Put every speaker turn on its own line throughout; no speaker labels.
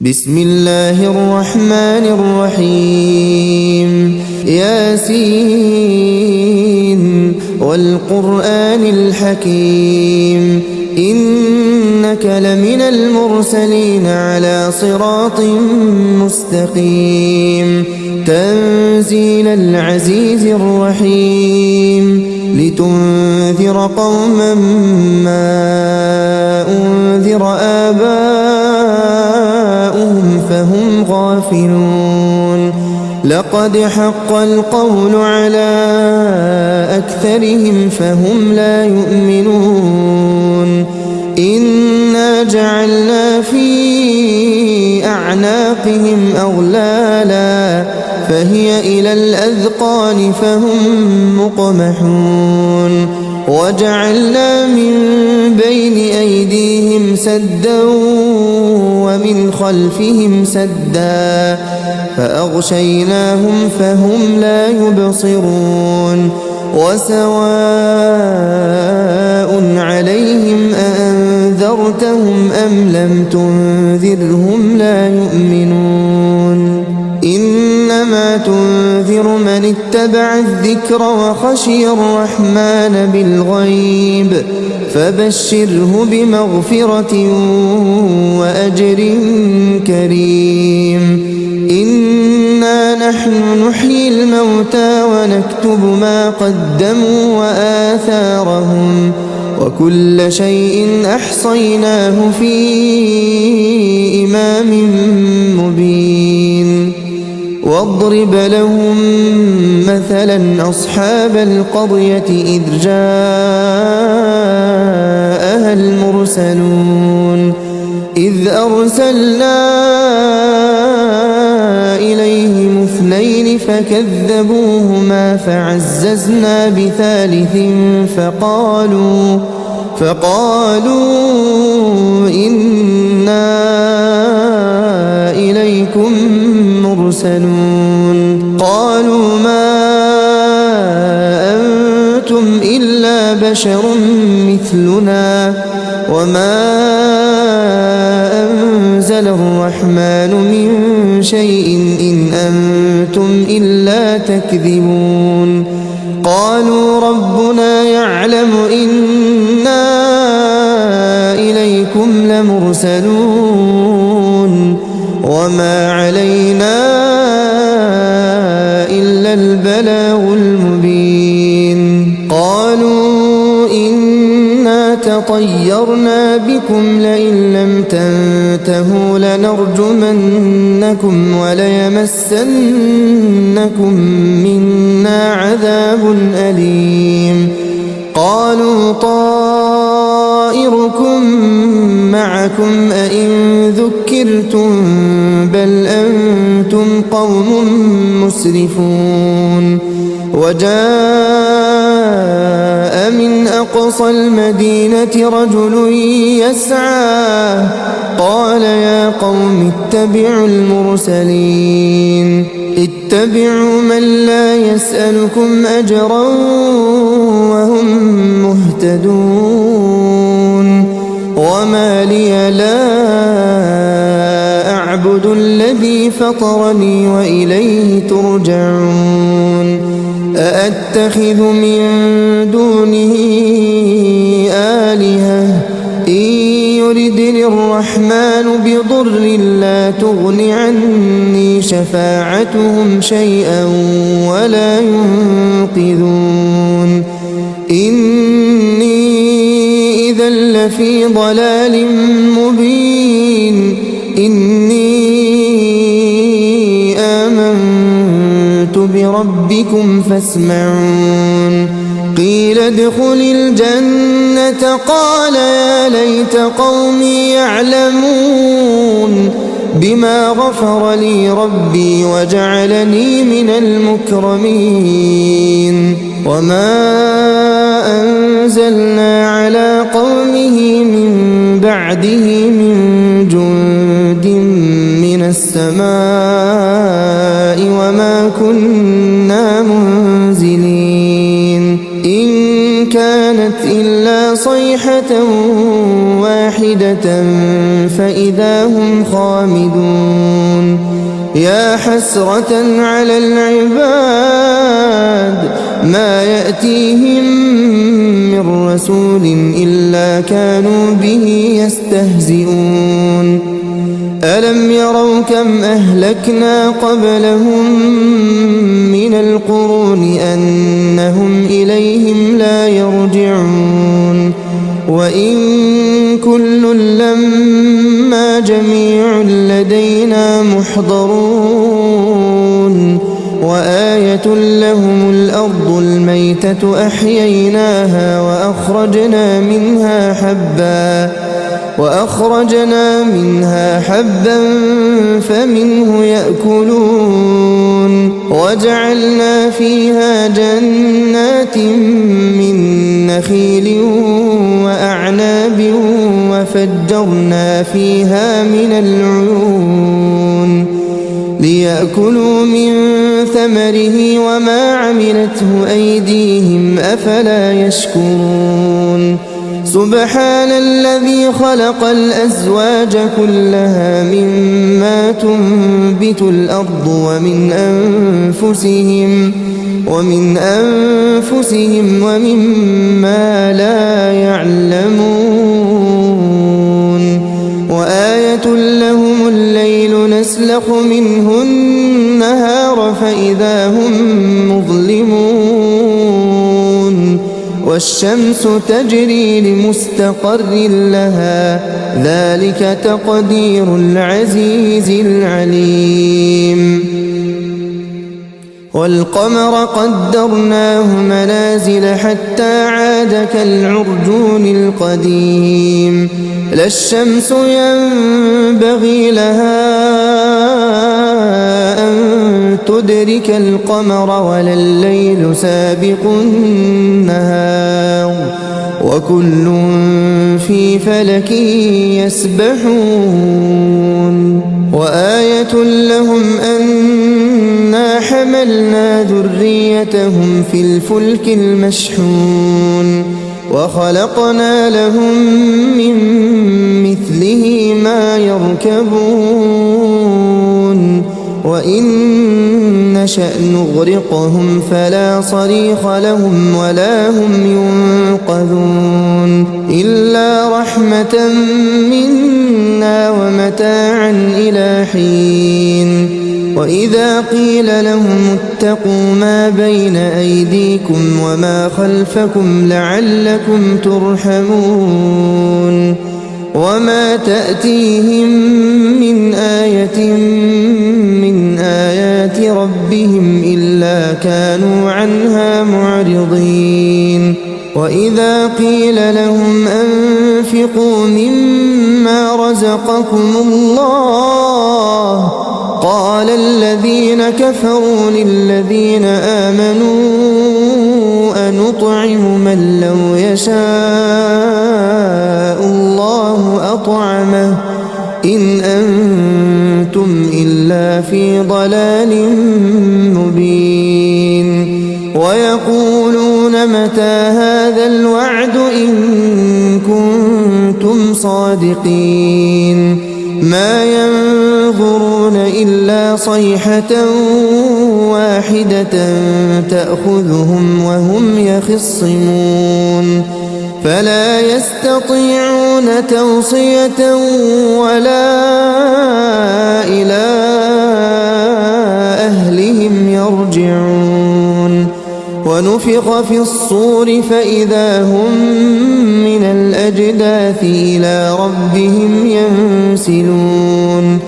بسم الله الرحمن الرحيم ياسين والقرآن الحكيم إنك لمن المرسلين على صراط مستقيم تنزيل العزيز الرحيم لتنذر قوما ما أنذر آباؤهم فهم غافلون لقد حق القول على أكثرهم فهم لا يؤمنون إنا جعلنا في أعناقهم أغلالا فهي إلى الأذقان فهم مقمحون وجعلنا من بين أيديهم سدا ومن خلفهم سدا فأغشيناهم فهم لا يبصرون وسواء عليهم أأنذرتهم أم لم تنذرهم لا يؤمنون إنما تنذر من اتبع الذكر وخشي الرحمن بالغيب فبشره بمغفرة وأجر كريم إنا نحن نحيي الموتى ونكتب ما قدموا وآثارهم وكل شيء أحصيناه في إمام مبين واضرب لهم مثلا أصحاب القرية إذ جاءها المرسلون إذ أرسلنا إليهم اثنين فكذبوهما فعززنا بثالث فقالوا إنا إليكم مرسلون قالوا ما أنتم إلا بشر مثلنا وما أنزل الرحمن من شيء إن أنتم إلا تكذبون قالوا ربنا يعلم إنا إليكم لمرسلون وما علينا إلا البلاغ المبين قالوا إنا تطيرنا بكم لئن لم تنتهوا لنرجمنكم وليمسنكم منا عذاب أليم قالوا طائركم معكم أئن ذكرتم بل أنتم قوم مسرفون وجاء من أقصى المدينة رجل يسعى قال يا قوم اتبعوا المرسلين اتبعوا من لا يسألكم أجرا وهم مهتدون وما لي لا أعبد الذي فطرني وإليه ترجعون أأتخذ من دونه آلهة إن يردني الرحمن بضر لا تغن عني شفاعتهم شيئا ولا ينقذون إني إذا لفي ضلال مبين إني آمنت بربكم فاسمعون قيل ادخل الجنة قال يا ليت قومي يعلمون بما غفر لي ربي وجعلني من المكرمين وما أنزلنا على قومه من بعده من جند من السماء وما كنا منزلين إن كانت إلا صيحة واحدة فإذا هم خامدون يا حسرة على العباد ما يأتيهم من رسول إلا كانوا به يستهزئون ألم يروا كم أهلكنا قبلهم من القرون أنهم إليهم لا يرجعون وإن كل لما جميع لدينا محضرون وآية لهم الأرض الميتة أحييناها وأخرجنا منها حبا فمنه يأكلون وجعلنا فيها جنات من نخيل وأعناب وفجرنا فيها من العيون ليأكلوا من ثمره وما عملته أيديهم أفلا يشكرون سبحان الذي خلق الأزواج كلها مما تنبت الأرض ومن أنفسهم ومما لا يعلمون وآية لهم الليل نسلخ منه النهار فإذا هم مظلمون والشمس تجري لمستقر لها ذلك تقدير العزيز العليم والقمر قدرناه منازل حتى عاد كالعرجون القديم لا الشمس ينبغي لها أن تدرك القمر ولا الليل سابق النهار وكل في فلك يسبحون وآية لهم أنا حملنا ذريتهم في الفلك المشحون وخلقنا لهم من مثله ما يركبون وإن نشأ نغرقهم فلا صريخ لهم ولا هم ينقذون إلا رحمة منا ومتاعا إلى حين وإذا قيل لهم اتقوا ما بين أيديكم وما خلفكم لعلكم ترحمون وما تأتيهم من آية من آيات ربهم إلا كانوا عنها معرضين وإذا قيل لهم أنفقوا مما رزقكم الله قال الذين كفروا للذين آمنوا أنطعم من لو يشاء الله أطعمه إن أنتم إلا في ضلال مبين ويقولون متى هذا الوعد إن كنتم صادقين ما ينظرون إلا صيحة واحدة تأخذهم وهم يخصمون فلا يستطيعون توصية ولا إلى أهلهم يرجعون ونفخ في الصور فإذا هم من الأجداث إلى ربهم ينسلون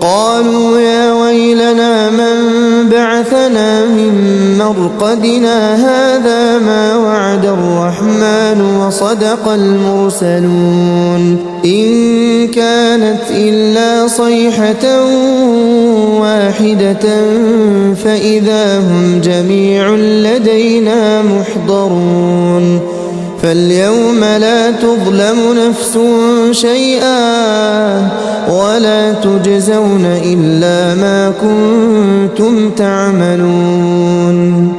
قالوا يا ويلنا من بعثنا من مرقدنا هذا ما وعد الرحمن وصدق المرسلون إن كانت إلا صيحة واحدة فإذا هم جميع لدينا محضرون فاليوم لا تظلم نفس شيئا ولا تجزون إلا ما كنتم تعملون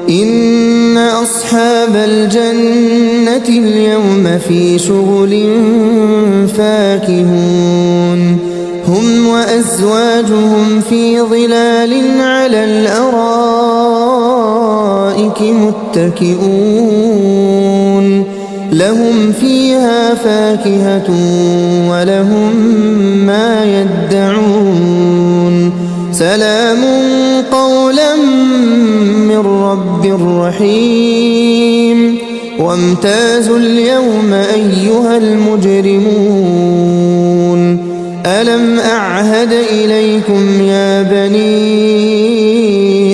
إن أصحاب أصحاب الجنة اليوم في شغل فاكهون هم وأزواجهم في ظلال على الأرائك متكئون لهم فيها فاكهة ولهم ما يدعون سلام قولا من رب رحيم وامتازوا اليوم أيها المجرمون ألم أعهد إليكم يا بني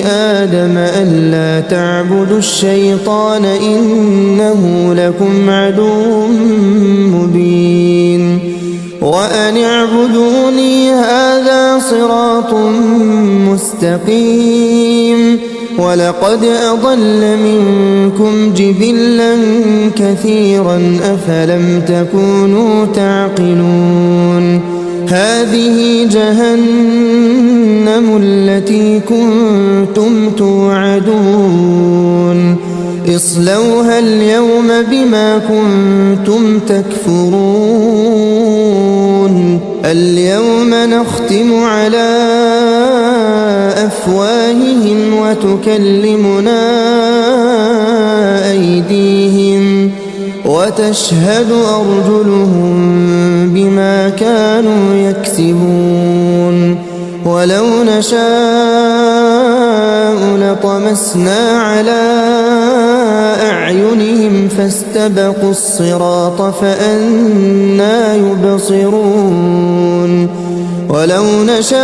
آدم ألا تعبدوا الشيطان إنه لكم عدو مبين وأن اعبدوني هذا صراط مستقيم ولقد أضل منكم جبلا كثيرا أفلم تكونوا تعقلون هذه جهنم التي كنتم توعدون اصلوها اليوم بما كنتم تكفرون اليوم نختم على أفواههم وتكلمنا أيديهم وتشهد أرجلهم بما كانوا يكسبون ولو نشاء لطمسنا على أعينهم فاستبقوا الصراط فأنى يبصرون ولو نشاء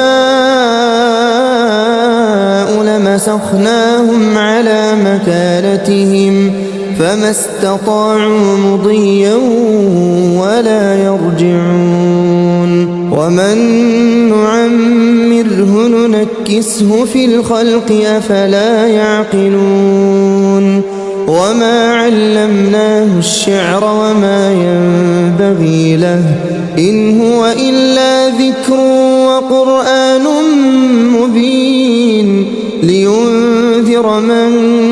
لمسخناهم على مكانتهم فما استطاعوا مضيا ولا يرجعون ومن نعمره ننكسه في الخلق أفلا يعقلون وما علمناه الشعر وما ينبغي له إن هو إلا ذكر وقرآن مبين لينذر من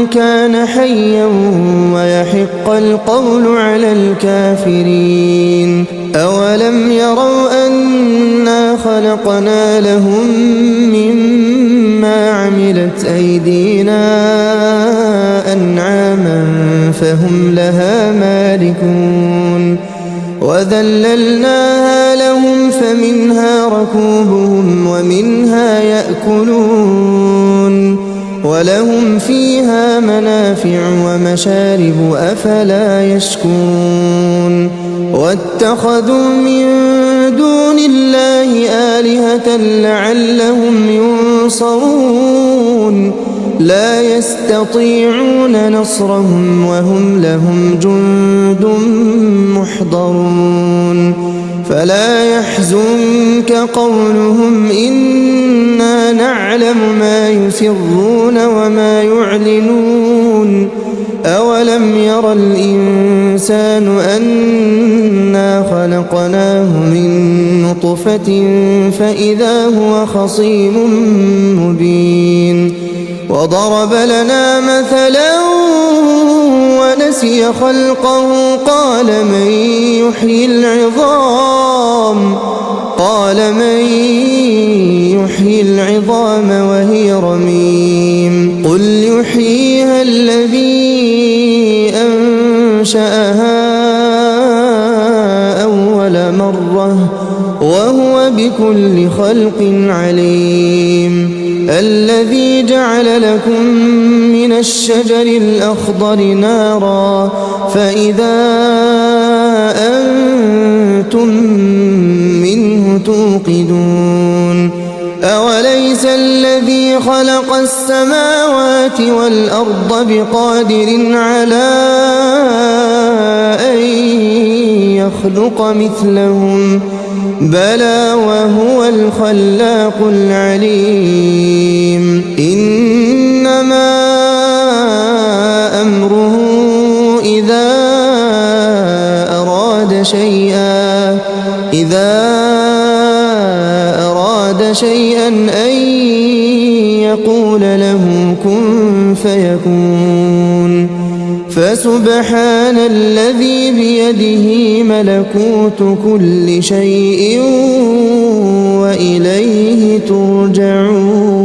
كان حيا ويحق القول على الكافرين أولم يروا أنا خلقنا لهم مما عملت أيدينا أنعاما فهم لها مالكون وذللناها لهم فمنها ركوبهم ومنها يأكلون ولهم فيها منافع ومشارب أفلا يشكرون واتخذوا من دون الله آلهة لعلهم ينصرون لا يستطيعون نصرهم وهم لهم جند محضرون فلا يحزنك قولهم إنا نعلم ما يسرون وما يعلنون أولم ير الإنسان أنا خلقناه من نطفة فإذا هو خصيم مبين وضرب لنا مثلا ونسي خلقه قال من يحيي العظام وهي رميم قل يحييها الذي أنشأها أول مرة وهو بكل خلق عليم الذي جعل لكم من الشجر الأخضر نارا فإذا أنتم منه توقدون أوليس الذي خلق السماوات والأرض بقادر على أن يخلق مثلهم بلى وهو الخلاق العليم إنما أمره إذا أراد شيئا أن يقول له كن فيكون فسبحان الذي بيده ملكوت كل شيء وإليه ترجعون.